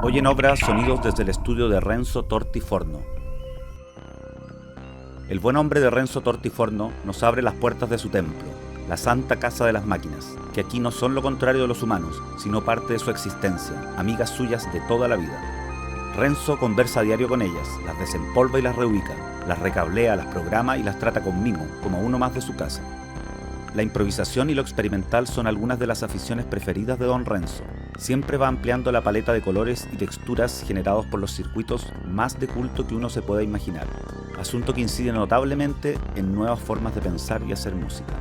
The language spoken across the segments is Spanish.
Hoy en obra, sonidos desde el estudio de Renzo Tortiforno. El buen hombre de Renzo Tortiforno nos abre las puertas de su templo, la santa casa de las máquinas, que aquí no son lo contrario de los humanos, sino parte de su existencia, amigas suyas de toda la vida. Renzo conversa a diario con ellas, las desempolva y las reubica, las recablea, las programa y las trata con mimo, como uno más de su casa. La improvisación y lo experimental son algunas de las aficiones preferidas de don Renzo. Siempre va ampliando la paleta de colores y texturas generados por los circuitos más de culto que uno se pueda imaginar, asunto que incide notablemente en nuevas formas de pensar y hacer música.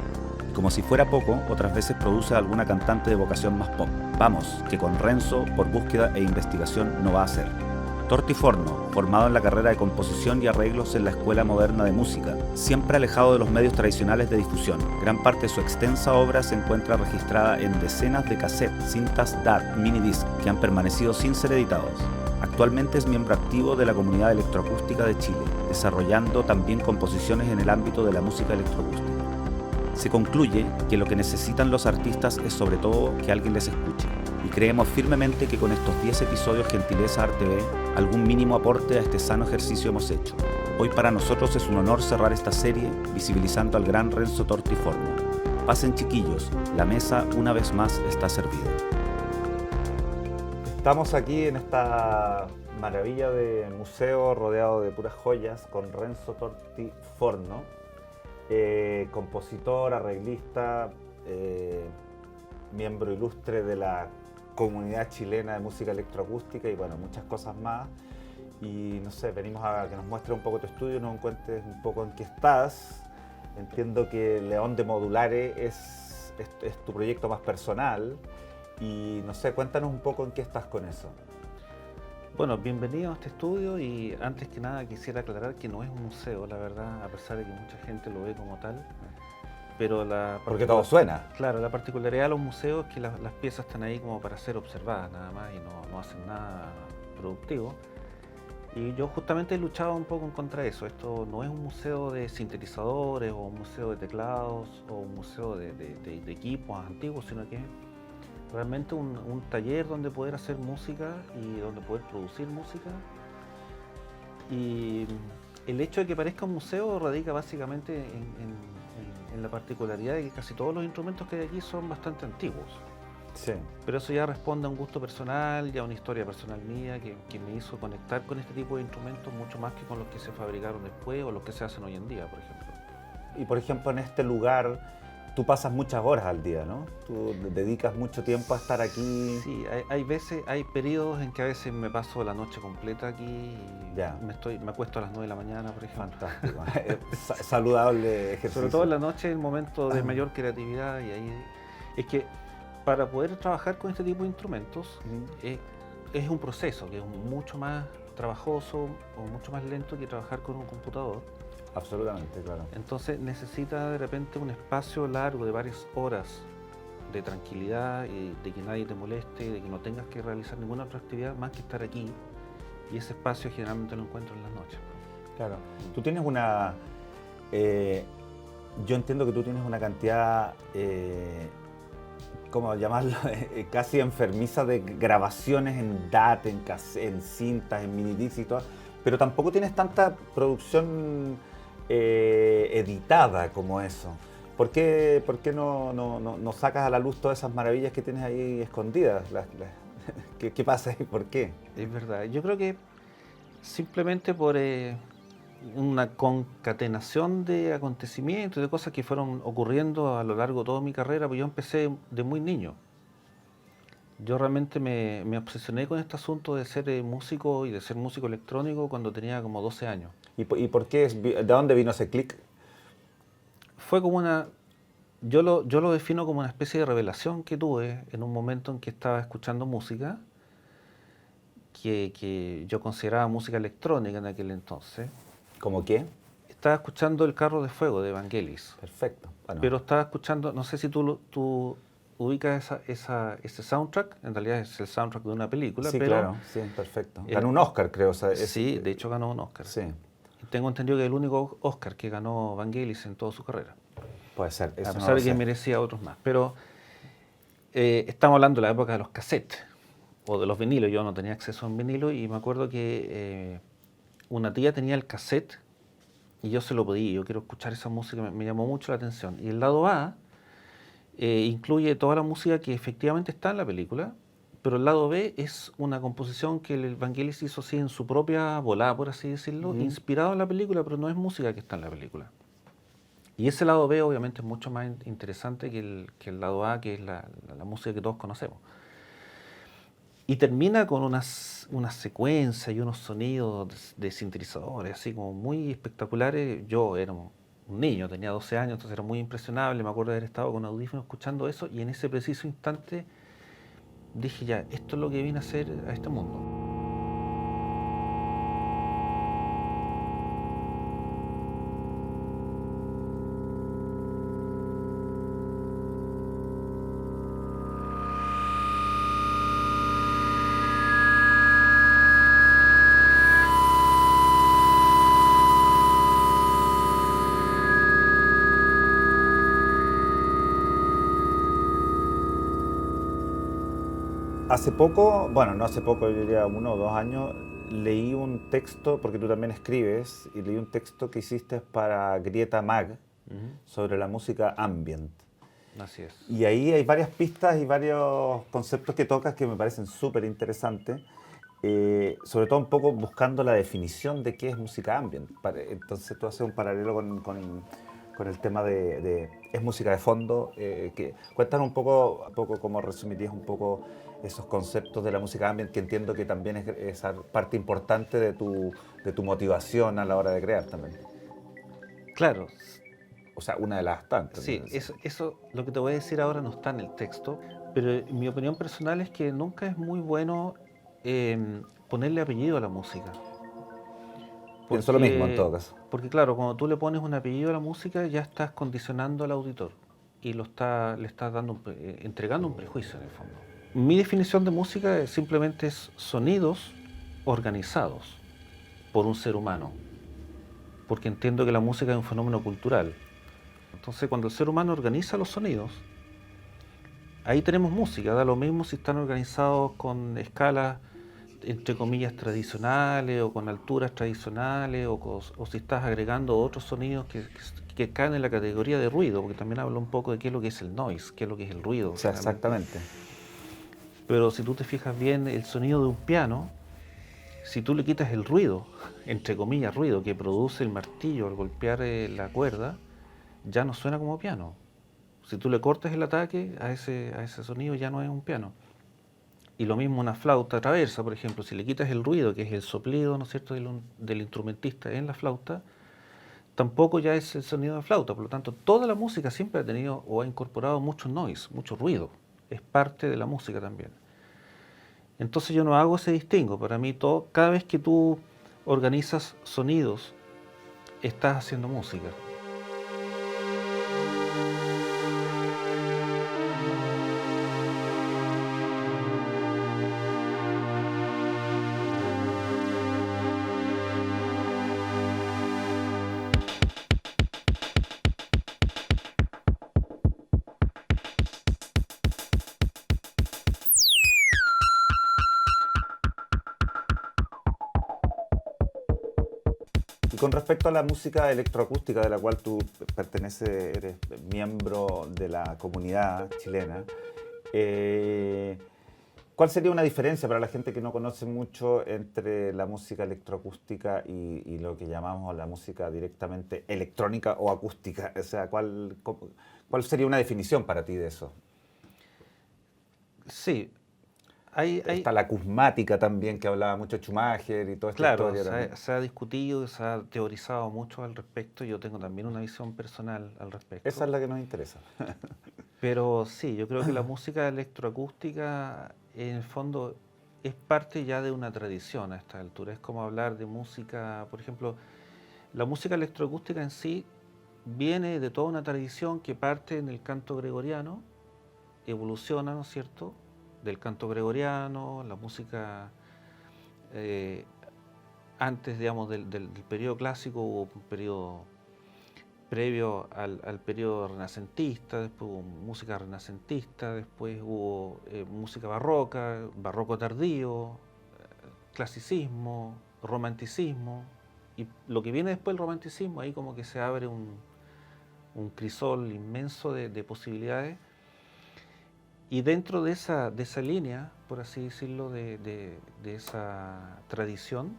Y como si fuera poco, otras veces produce a alguna cantante de vocación más pop. Vamos, que con Renzo, por búsqueda e investigación, no va a ser. Tortiforno, formado en la carrera de composición y arreglos en la Escuela Moderna de Música, siempre alejado de los medios tradicionales de difusión. Gran parte de su extensa obra se encuentra registrada en decenas de cassettes, cintas DAT, minidisc, que han permanecido sin ser editados. Actualmente es miembro activo de la Comunidad Electroacústica de Chile, desarrollando también composiciones en el ámbito de la música electroacústica. Se concluye que lo que necesitan los artistas es sobre todo que alguien les escuche. Y creemos firmemente que con estos 10 episodios Gentileza Arte B, algún mínimo aporte a este sano ejercicio hemos hecho. Hoy para nosotros es un honor cerrar esta serie visibilizando al gran Renzo Tortiforno. Pasen chiquillos, la mesa una vez más está servida. Estamos aquí en esta maravilla de museo rodeado de puras joyas con Renzo Tortiforno, compositor, arreglista, miembro ilustre de la comunidad chilena de música electroacústica y bueno, muchas cosas más. Y no sé, venimos a que nos muestres un poco tu estudio, nos cuentes un poco en qué estás. Entiendo que León de Modulare es tu proyecto más personal y no sé, cuéntanos un poco en qué estás con eso. Bueno, bienvenido a este estudio y antes que nada quisiera aclarar que no es un museo, la verdad, a pesar de que mucha gente lo ve como tal. Pero porque todo suena. Claro, la particularidad de los museos es que las piezas están ahí como para ser observadas nada más y no hacen nada productivo. Y yo justamente he luchado un poco en contra de eso. Esto no es un museo de sintetizadores o un museo de teclados o un museo de equipos antiguos, sino que es realmente un taller donde poder hacer música y donde poder producir música. Y el hecho de que parezca un museo radica básicamente en la particularidad de que casi todos los instrumentos que hay aquí son bastante antiguos. Sí. Pero eso ya responde a un gusto personal y a una historia personal mía que me hizo conectar con este tipo de instrumentos mucho más que con los que se fabricaron después o los que se hacen hoy en día, por ejemplo. Y por ejemplo, en este lugar tú pasas muchas horas al día, ¿no? Tú dedicas mucho tiempo a estar aquí. Sí, hay periodos en que a veces me paso la noche completa aquí y ya. me acuesto a las 9 de la mañana, por ejemplo. Fantástico. Saludable ejercicio. Sobre todo en la noche es el momento de mayor creatividad y ahí es que para poder trabajar con este tipo de instrumentos es un proceso que es mucho más trabajoso o mucho más lento que trabajar con un computador. Absolutamente, claro. Entonces necesita de repente un espacio largo de varias horas de tranquilidad y de que nadie te moleste, de que no tengas que realizar ninguna otra actividad más que estar aquí. Y ese espacio generalmente lo encuentro en las noches. Claro. Tú tienes una... yo entiendo que tú tienes una cantidad, ¿cómo llamarlo? Casi enfermiza de grabaciones en DAT, en cintas, en minidisc y todo, pero tampoco tienes tanta producción editada como eso. ¿Por qué no sacas a la luz todas esas maravillas que tienes ahí escondidas? ¿Qué pasa ahí? ¿Por qué? Es verdad. Yo creo que simplemente por una concatenación de acontecimientos, de cosas que fueron ocurriendo a lo largo de toda mi carrera, pues yo empecé de muy niño. Yo realmente me obsesioné con este asunto de ser músico y de ser músico electrónico cuando tenía como 12 años. ¿Y por qué? ¿De dónde vino ese clic? Fue como yo lo defino como una especie de revelación que tuve en un momento en que estaba escuchando música que yo consideraba música electrónica en aquel entonces. ¿Cómo qué? Estaba escuchando El Carro de Fuego de Vangelis. Perfecto. Bueno. Pero estaba escuchando, no sé si tú ubicas ese soundtrack, en realidad es el soundtrack de una película. Sí, pero claro, sí, perfecto. Ganó un Oscar, creo. Sí, de hecho ganó un Oscar. Sí. Y tengo entendido que es el único Oscar que ganó Vangelis en toda su carrera. Puede ser. A pesar de que merecía otros más. Pero estamos hablando de la época de los cassettes. o de los vinilos. Yo no tenía acceso a un vinilo y me acuerdo que una tía tenía el cassette y yo se lo pedí. Yo quiero escuchar esa música, me llamó mucho la atención. Y el lado A incluye toda la música que efectivamente está en la película, pero el lado B es una composición que el Vangelis hizo así en su propia volada, por así decirlo, inspirado en la película, pero no es música que está en la película. Y ese lado B obviamente es mucho más interesante que el lado A, que es la música que todos conocemos. Y termina con unas secuencias y unos sonidos de sintetizadores, así como muy espectaculares. Yo era un niño, tenía 12 años, entonces era muy impresionable. Me acuerdo de haber estado con audífonos escuchando eso y en ese preciso instante dije ya, esto es lo que vine a hacer a este mundo. Hace poco, bueno, no hace poco, yo diría 1 o 2 años, leí un texto, porque tú también escribes, y leí un texto que hiciste para Grieta Mag sobre la música ambient. Así es. Y ahí hay varias pistas y varios conceptos que tocas que me parecen súper interesantes, sobre todo un poco buscando la definición de qué es música ambient. Entonces tú haces un paralelo con el tema es música de fondo. Cuéntanos un poco cómo resumirías un poco esos conceptos de la música ambient, que entiendo que también es esa parte importante de tu motivación a la hora de crear también. Claro, O sea, una de las tantas. sí, eso lo que te voy a decir ahora no está en el texto, pero mi opinión personal es que nunca es muy bueno ponerle apellido a la música. Pienso lo mismo en todo caso. Porque claro, cuando tú le pones un apellido a la música ya estás condicionando al auditor y le estás entregando un prejuicio en el fondo. Mi definición de música simplemente es sonidos organizados por un ser humano, porque entiendo que la música es un fenómeno cultural. Entonces, cuando el ser humano organiza los sonidos, ahí tenemos música. Da lo mismo si están organizados con escalas, entre comillas, tradicionales o con alturas tradicionales o si estás agregando otros sonidos que caen en la categoría de ruido, porque también habla un poco de qué es lo que es el noise, qué es lo que es el ruido. O sea, exactamente. Pero si tú te fijas bien, el sonido de un piano, si tú le quitas el ruido, entre comillas ruido, que produce el martillo al golpear la cuerda, ya no suena como piano. Si tú le cortas el ataque a ese sonido, ya no es un piano. Y lo mismo una flauta traversa, por ejemplo, si le quitas el ruido, que es el soplido, ¿no es cierto?, del instrumentista en la flauta, tampoco ya es el sonido de flauta. Por lo tanto, toda la música siempre ha tenido o ha incorporado mucho noise, mucho ruido. Es parte de la música también. Entonces yo no hago ese distingo. Para mí, cada vez que tú organizas sonidos, estás haciendo música. Y con respecto a la música electroacústica de la cual tú perteneces, eres miembro de la comunidad chilena, ¿cuál sería una diferencia para la gente que no conoce mucho entre la música electroacústica y lo que llamamos la música directamente electrónica o acústica? O sea, ¿cuál sería una definición para ti de eso? Sí, Está la acusmática también, que hablaba mucho Schumacher y toda esta claro, historia también. se ha discutido, se ha teorizado mucho al respecto. Yo tengo también una visión personal al respecto. Esa es la que nos interesa. Pero sí, yo creo que la música electroacústica en el fondo es parte ya de una tradición a esta altura. Es como hablar de música, por ejemplo, la música electroacústica en sí viene de toda una tradición que parte en el canto gregoriano, evoluciona, ¿no es cierto?, del canto gregoriano, la música antes, digamos, del periodo clásico hubo un periodo previo al periodo renacentista, después hubo música renacentista, después hubo música barroca, barroco tardío, clasicismo, romanticismo, y lo que viene después del romanticismo, ahí como que se abre un crisol inmenso de posibilidades, y dentro de esa línea, por así decirlo, de esa tradición,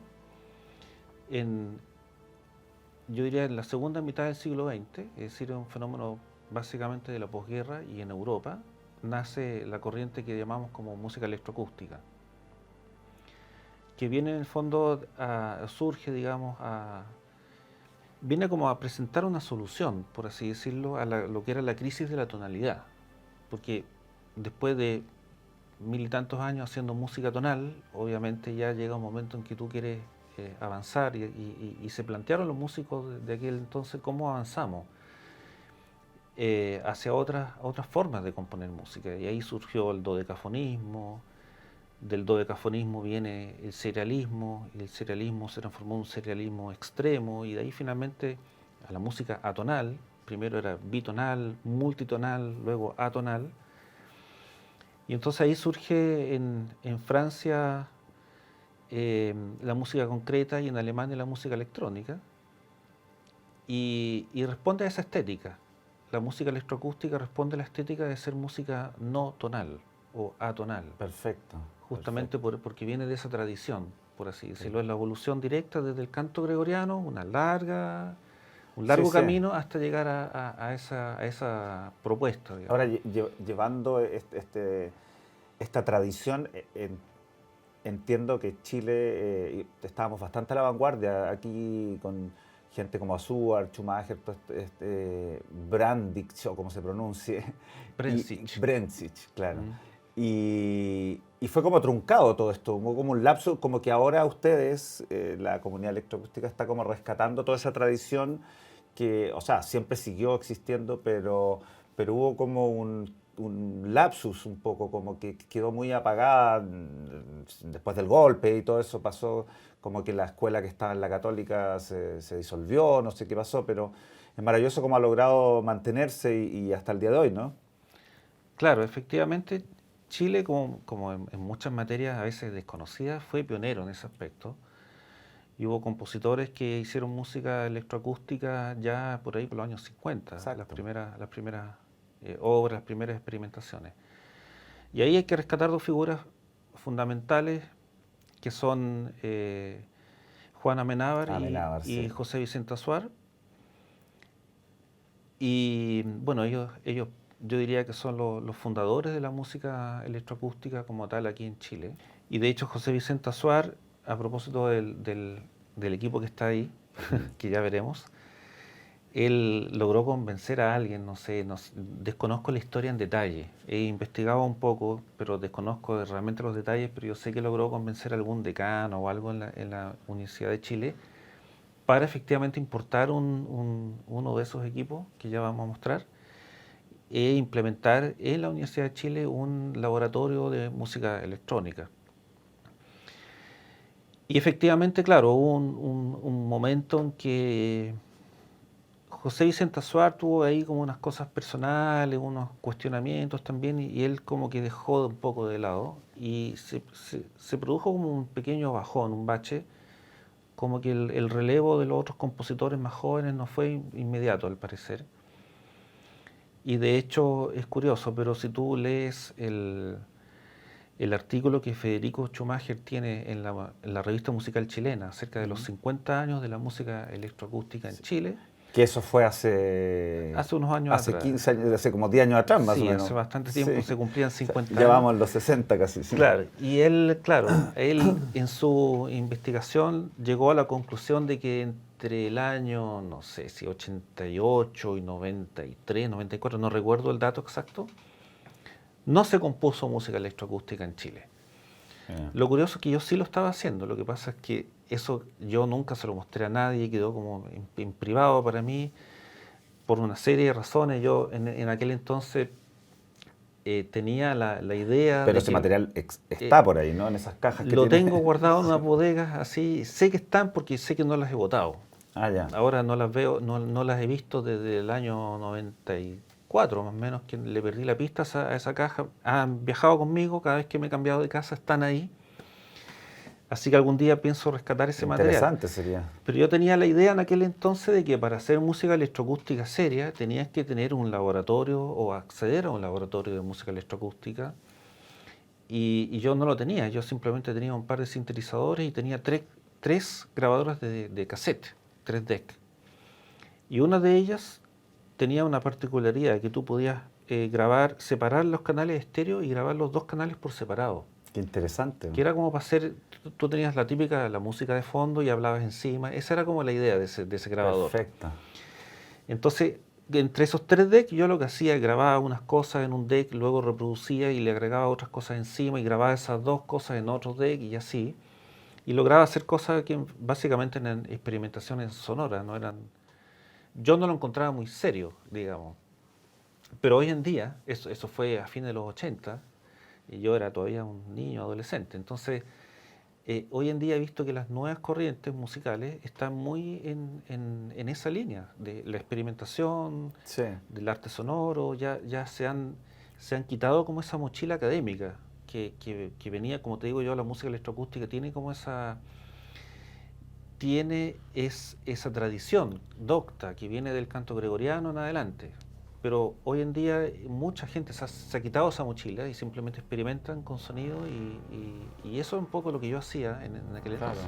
yo diría en la segunda mitad del siglo XX, es decir, es un fenómeno básicamente de la posguerra, y en Europa nace la corriente que llamamos como música electroacústica, que viene en el fondo, surge, digamos, viene como a presentar una solución, por así decirlo, a lo que era la crisis de la tonalidad, porque después de 1000 y tantos años haciendo música tonal, obviamente ya llega un momento en que tú quieres avanzar, y se plantearon los músicos de aquel entonces cómo avanzamos hacia otras formas de componer música, y ahí surgió el dodecafonismo. Del dodecafonismo viene el serialismo, y el serialismo se transformó en un serialismo extremo, y de ahí finalmente a la música atonal. Primero era bitonal, multitonal, luego atonal, y entonces ahí surge en Francia la música concreta, y en Alemania la música electrónica, y responde a esa estética. La música electroacústica responde a la estética de ser música no tonal o atonal. Perfecto. Justamente porque viene de esa tradición, por así decirlo. Es la evolución directa desde el canto gregoriano, un largo camino hasta llegar a esa propuesta, digamos. Ahora, llevando esta tradición, entiendo que Chile estábamos bastante a la vanguardia aquí con gente como Azúcar, Schumacher, Brandix, o como se pronuncie. Brenzich, claro. Y fue como truncado todo esto, como un lapso, como que ahora ustedes, la comunidad electroacústica, está como rescatando toda esa tradición que, o sea, siempre siguió existiendo, pero hubo como un lapsus un poco, como que quedó muy apagada después del golpe, y todo eso pasó, como que la escuela que estaba en la Católica se disolvió, no sé qué pasó, pero es maravilloso cómo ha logrado mantenerse y hasta el día de hoy, ¿no? Claro, efectivamente, Chile, como en muchas materias a veces desconocidas, fue pionero en ese aspecto. Y hubo compositores que hicieron música electroacústica ya por ahí por los años 50, las primeras obras, las primeras experimentaciones. Y ahí hay que rescatar dos figuras fundamentales, que son Juan Amenábar y José Vicente Azuar. Y bueno, ellos yo diría que son los fundadores de la música electroacústica como tal aquí en Chile. Y de hecho José Vicente Azuar, a propósito del equipo que está ahí, que ya veremos, él logró convencer a alguien, no sé, desconozco la historia en detalle. He investigado un poco, pero desconozco realmente los detalles, pero yo sé que logró convencer a algún decano o algo en la Universidad de Chile para efectivamente importar uno de esos equipos que ya vamos a mostrar, e implementar en la Universidad de Chile un laboratorio de música electrónica. Y efectivamente, claro, hubo un momento en que José Vicente Azuar tuvo ahí como unas cosas personales, unos cuestionamientos también, y él como que dejó un poco de lado, y se produjo como un pequeño bajón, un bache, como que el relevo de los otros compositores más jóvenes no fue inmediato, al parecer. Y de hecho es curioso, pero si tú lees el artículo que Federico Schumacher tiene en la revista musical chilena acerca de los 50 años de la música electroacústica en Chile. Que eso fue hace unos años hace atrás. 15 años, hace como 10 años atrás más o menos. Sí, hace bastante tiempo, se cumplían 50 años. Llevamos los 60 casi. Sí. Claro, y él en su investigación llegó a la conclusión de que entre el año, no sé si 88 y 93, 94, no recuerdo el dato exacto, no se compuso música electroacústica en Chile. Lo curioso es que yo sí lo estaba haciendo, lo que pasa es que eso yo nunca se lo mostré a nadie, quedó como en privado para mí, por una serie de razones. Yo en aquel entonces tenía la idea... Pero ese material está por ahí, ¿no? En esas cajas que lo tiene. tengo guardado en unas bodegas así, sé que están porque sé que no las he botado. Ah, ya. Ahora no las veo, no las he visto desde el año 94, más o menos, que le perdí la pista a esa caja. Han viajado conmigo, cada vez que me he cambiado de casa están ahí. Así que algún día pienso rescatar ese material. Interesante sería. Pero yo tenía la idea en aquel entonces de que para hacer música electroacústica seria tenías que tener un laboratorio o acceder a un laboratorio de música electroacústica. Y yo no lo tenía, yo simplemente tenía un par de sintetizadores y tenía tres grabadoras de cassette, 3 deck. Y una de ellas tenía una particularidad, que tú podías separar los canales estéreo y grabar los dos canales por separado. Qué interesante. Que era como para hacer, tú tenías la música de fondo y hablabas encima. Esa era como la idea de ese grabador. Perfecto. Entonces, entre esos 3 decks, yo lo que hacía es grababa unas cosas en un deck, luego reproducía y le agregaba otras cosas encima y grababa esas 2 cosas en otro deck y así. Y lograba hacer cosas que básicamente eran experimentaciones sonoras, no eran... Yo no lo encontraba muy serio, digamos. Pero hoy en día, eso fue a fines de los 80, y yo era todavía un niño, adolescente. Entonces, hoy en día he visto que las nuevas corrientes musicales están muy en esa línea de la experimentación, Sí. del arte sonoro, ya se han quitado como esa mochila académica que venía, como te digo yo, la música electroacústica tiene como esa tradición docta que viene del canto gregoriano en adelante. Pero hoy en día mucha gente se ha quitado esa mochila y simplemente experimentan con sonido y eso es un poco lo que yo hacía en aquel entonces.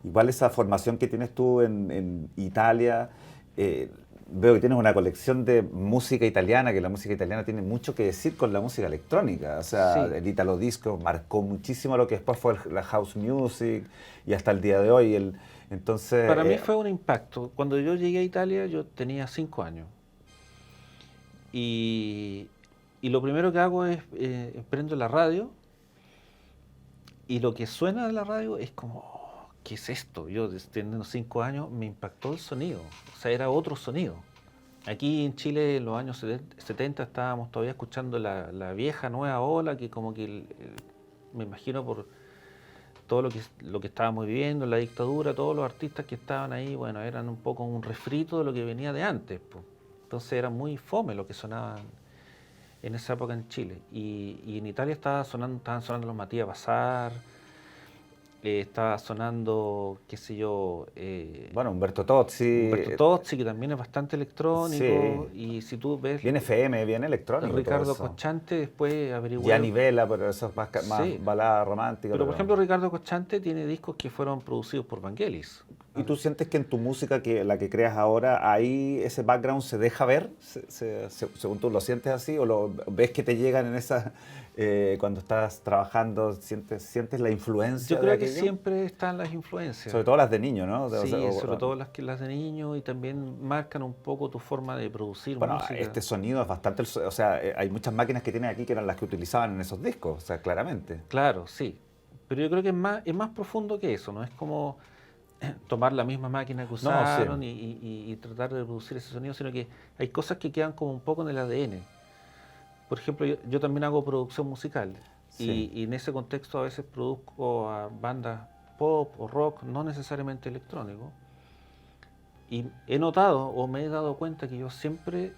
Igual esa formación que tienes tú en Italia, veo que tienes una colección de música italiana, que la música italiana tiene mucho que decir con la música electrónica. O sea, Sí. el Italo Disco marcó muchísimo lo que después fue la house music y hasta el día de hoy. Entonces, Para mí fue un impacto. Cuando yo llegué a Italia yo tenía 5 años y lo primero que hago es prendo la radio y lo que suena de la radio es como, "Oh, ¿qué es esto?". Yo teniendo 5 años me impactó el sonido, o sea, era otro sonido. Aquí en Chile en los años 70 estábamos todavía escuchando la vieja nueva ola, que como que me imagino por todo lo que estábamos viviendo, la dictadura, todos los artistas que estaban ahí, bueno, eran un poco un refrito de lo que venía de antes, po. Entonces era muy fome lo que sonaba en esa época en Chile. Y en Italia estaban sonando los Matías Bazar, estaba sonando, qué sé yo, bueno, Umberto Tozzi, Humberto Tozzi, que también es bastante electrónico, sí, y si tú ves bien FM, bien electrónico todo Ricardo eso. Cocchante, después averigué. Gianni Vela, pero eso es más, más Sí. balada romántica. Pero por ejemplo Ricardo Cocchante tiene discos que fueron producidos por Vangelis. ¿Y tú sientes que en tu música, la que creas ahora, ahí ese background se deja ver? Según tú lo sientes así, o lo ves que te llegan en esa cuando estás trabajando, sientes la influencia Yo creo de que aquello? siempre están las influencias. Sobre todo las de niño, ¿no? Sí, sobre todo las de niño, y también marcan un poco tu forma de producir Bueno, música. este sonido es bastante, o sea, hay muchas máquinas que tienen aquí que eran las que utilizaban en esos discos, o sea, claramente. Claro, sí. Pero yo creo que es más profundo que eso, no es como tomar la misma máquina que No, usaron sí. y tratar de reproducir ese sonido, sino que hay cosas que quedan como un poco en el ADN. Por ejemplo, yo también hago producción musical, Sí. y en ese contexto a veces produzco a bandas pop o rock, no necesariamente electrónico, y he notado o me he dado cuenta que yo siempre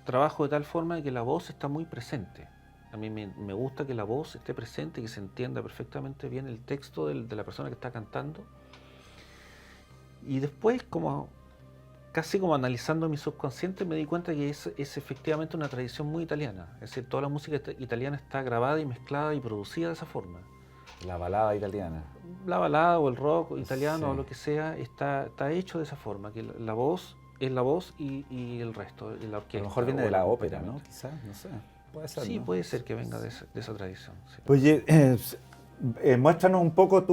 trabajo de tal forma que la voz está muy presente. A mí me gusta que la voz esté presente y que se entienda perfectamente bien el texto de la persona que está cantando. Y después, como casi como analizando mi subconsciente, me di cuenta que es efectivamente una tradición muy italiana. Es decir, toda la música italiana está grabada y mezclada y producida de esa forma. La balada italiana. La balada o el rock italiano Sí. o lo que sea está hecho de esa forma, que la voz es la voz y el resto, y la A orquesta. lo mejor viene o de el la ópera, ¿no? acompañamiento. Quizás, no sé. Puede ser, Sí, ¿no? puede ser que venga de esa tradición. Sí. Oye, muéstranos un poco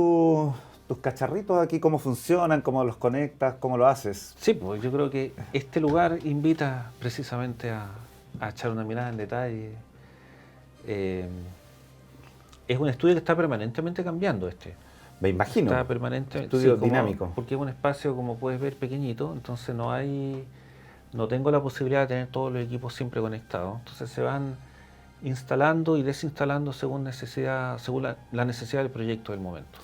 tus cacharritos aquí, cómo funcionan, cómo los conectas, cómo lo haces. Sí, pues yo creo que este lugar invita precisamente a echar una mirada en detalle. Eh, es un estudio que está permanentemente cambiando Me imagino. Está permanente, Estudio dinámico. porque es un espacio, como puedes ver, pequeñito, entonces no tengo la posibilidad de tener todos los equipos siempre conectados. Entonces se van instalando y desinstalando según la necesidad del proyecto del momento.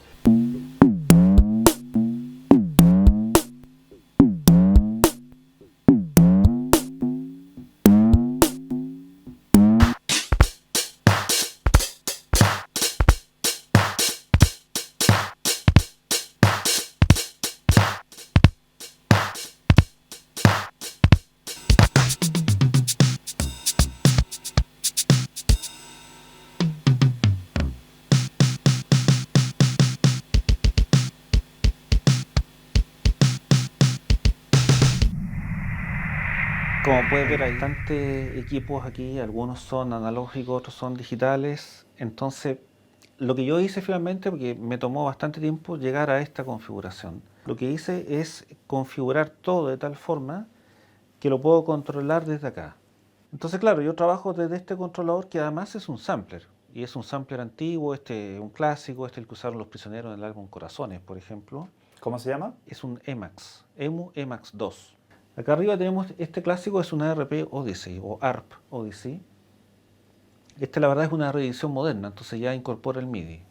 Como puedes ver, hay bastantes equipos aquí, algunos son analógicos, otros son digitales. Entonces, lo que yo hice finalmente, porque me tomó bastante tiempo llegar a esta configuración, lo que hice es configurar todo de tal forma que lo puedo controlar desde acá. Entonces, claro, yo trabajo desde este controlador que además es un sampler. Y es un sampler antiguo, un clásico, el que usaron los prisioneros en el álbum Corazones, por ejemplo. ¿Cómo se llama? Es un Emax, EMU-Emax 2. Acá arriba tenemos este clásico, es una ARP Odyssey o ARP Odyssey. La verdad es una reedición moderna, entonces ya incorpora el MIDI.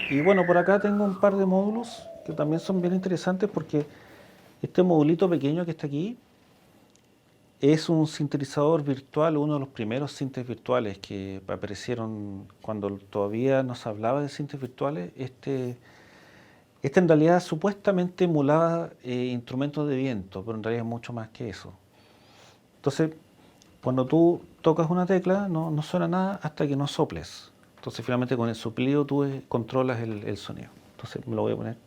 Y bueno, por acá tengo un par de módulos que también son bien interesantes porque este modulito pequeño que está aquí es un sintetizador virtual, uno de los primeros sintes virtuales que aparecieron cuando todavía nos hablaba de sintes virtuales. Este en realidad supuestamente emulaba instrumentos de viento, pero en realidad es mucho más que eso. Entonces, cuando tú tocas una tecla, no suena nada hasta que no soples. Entonces, finalmente con el soplido tú controlas el sonido. Entonces, me lo voy a poner.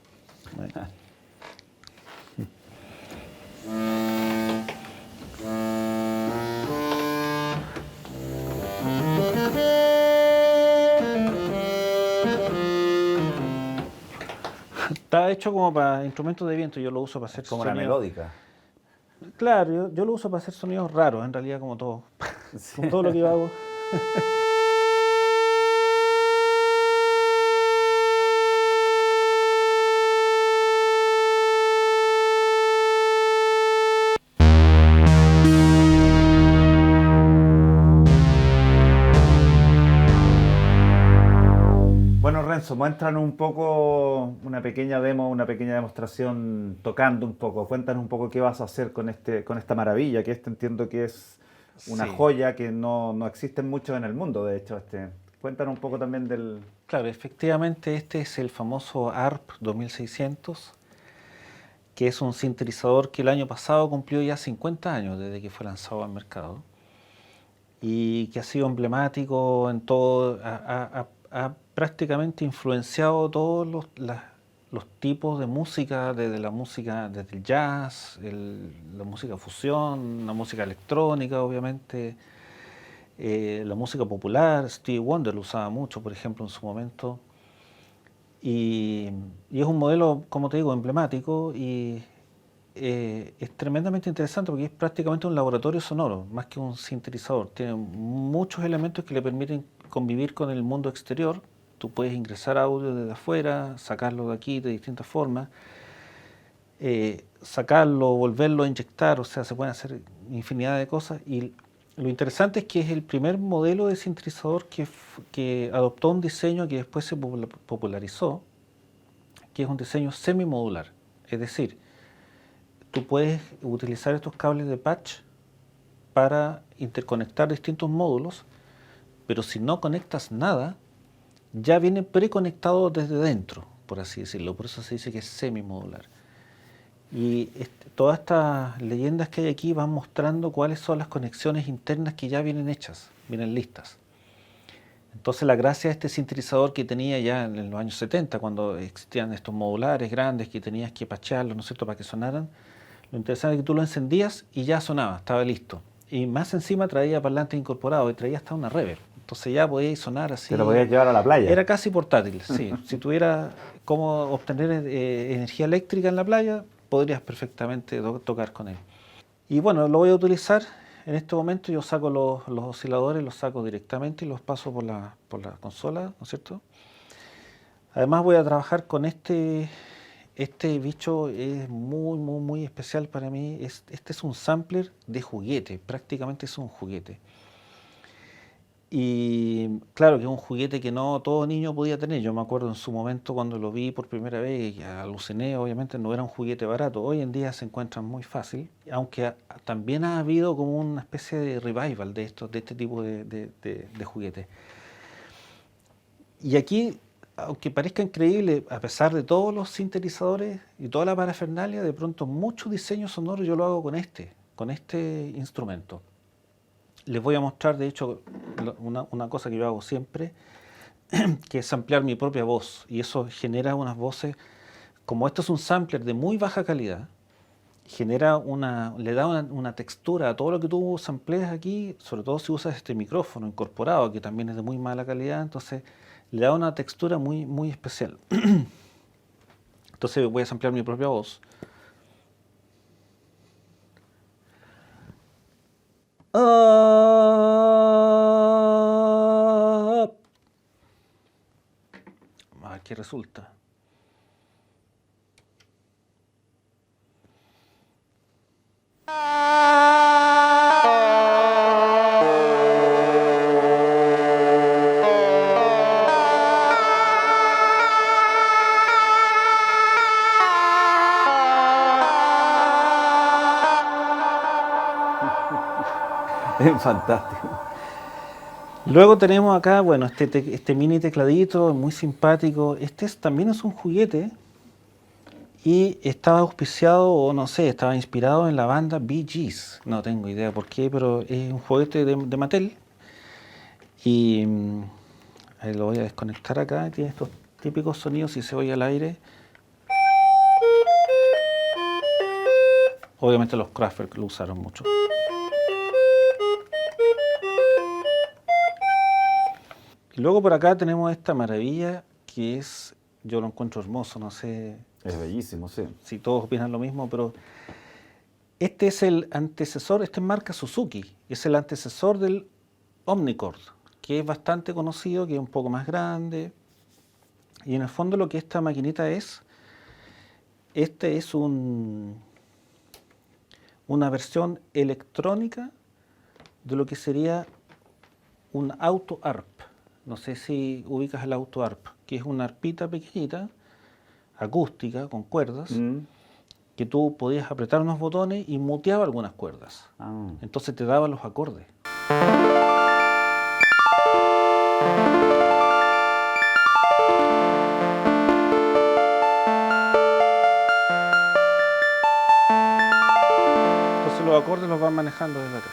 Está hecho como para instrumentos de viento, yo lo uso para hacer Como una sonidos. melódica. Claro, yo lo uso para hacer sonidos raros, en realidad, como todo. Sí. Como todo lo que yo hago. Bueno, Renzo, muéstranos un poco una pequeña demo, una pequeña demostración tocando un poco. Cuéntanos un poco qué vas a hacer con esta maravilla, que entiendo que es una Sí. joya que no existen muchos en el mundo, de hecho. Cuéntanos un poco también del... Claro, efectivamente este es el famoso ARP 2600, que es un sintetizador que el año pasado cumplió ya 50 años desde que fue lanzado al mercado y que ha sido emblemático en todo, ha prácticamente influenciado todos los tipos de música, desde el jazz, la música fusión, la música electrónica, obviamente, la música popular. Stevie Wonder lo usaba mucho, por ejemplo, en su momento. Y es un modelo, como te digo, emblemático y es tremendamente interesante porque es prácticamente un laboratorio sonoro, más que un sintetizador. Tiene muchos elementos que le permiten convivir con el mundo exterior. Tú puedes ingresar audio desde afuera, sacarlo de aquí de distintas formas, sacarlo, volverlo a inyectar, o sea, se pueden hacer infinidad de cosas y Lo interesante es que es el primer modelo de sintetizador que adoptó un diseño que después se popularizó, que es un diseño semimodular. Es decir, tú puedes utilizar estos cables de patch para interconectar distintos módulos, pero si no conectas nada, ya viene preconectado desde dentro, por así decirlo. Por eso se dice que es semimodular. Y todas estas leyendas que hay aquí van mostrando cuáles son las conexiones internas que ya vienen hechas, vienen listas. Entonces la gracia de este sintetizador que tenía ya en los años 70, cuando existían estos modulares grandes que tenías que patcharlos, ¿no es cierto?, para que sonaran, lo interesante es que tú lo encendías y ya sonaba, estaba listo. Y más encima traía parlantes incorporados y traía hasta una reverb. Entonces ya podíais sonar así. Te lo podías llevar a la playa. Era casi portátil, sí. Si tuviera cómo obtener energía eléctrica en la playa, podrías perfectamente tocar con él. Y bueno, lo voy a utilizar. En este momento yo saco los osciladores, los saco directamente y los paso por la consola, ¿no es cierto? Además voy a trabajar con este bicho, es muy especial para mí. Este es un sampler de juguete, prácticamente es un juguete. Y claro que es un juguete que no todo niño podía tener. Yo me acuerdo en su momento cuando lo vi por primera vez y aluciné, obviamente no era un juguete barato. Hoy en día se encuentran muy fácil, aunque también ha habido como una especie de revival de este tipo de juguetes. Y aquí, aunque parezca increíble, a pesar de todos los sintetizadores y toda la parafernalia, de pronto mucho diseño sonoro yo lo hago con este instrumento. Les voy a mostrar, de hecho, una cosa que yo hago siempre, que es ampliar mi propia voz. Y eso genera unas voces, como esto es un sampler de muy baja calidad, le da una textura a todo lo que tú sampleas aquí, sobre todo si usas este micrófono incorporado, que también es de muy mala calidad, entonces le da una textura muy especial. Entonces voy a samplear mi propia voz. A ver qué resulta. Es fantástico. Luego tenemos acá, bueno, este mini tecladito, muy simpático. También es un juguete y estaba auspiciado, o no sé, estaba inspirado en la banda Bee Gees. No tengo idea por qué, pero es un juguete de Mattel. Y ahí lo voy a desconectar acá. Tiene estos típicos sonidos si se oye al aire. Obviamente los Kraftwerk lo usaron mucho. Y luego por acá tenemos esta maravilla que yo lo encuentro hermoso, no sé. Es bellísimo, sí. Si todos opinan lo mismo, pero este es el antecesor, este es marca Suzuki, es el antecesor del Omnichord, que es bastante conocido, que es un poco más grande. Y en el fondo lo que esta maquinita es una versión electrónica de lo que sería un auto arp. No sé si ubicas el auto arp, que es una arpita pequeñita, acústica, con cuerdas, que tú podías apretar unos botones y muteaba algunas cuerdas. Entonces te daba los acordes. Entonces los acordes los van manejando desde acá.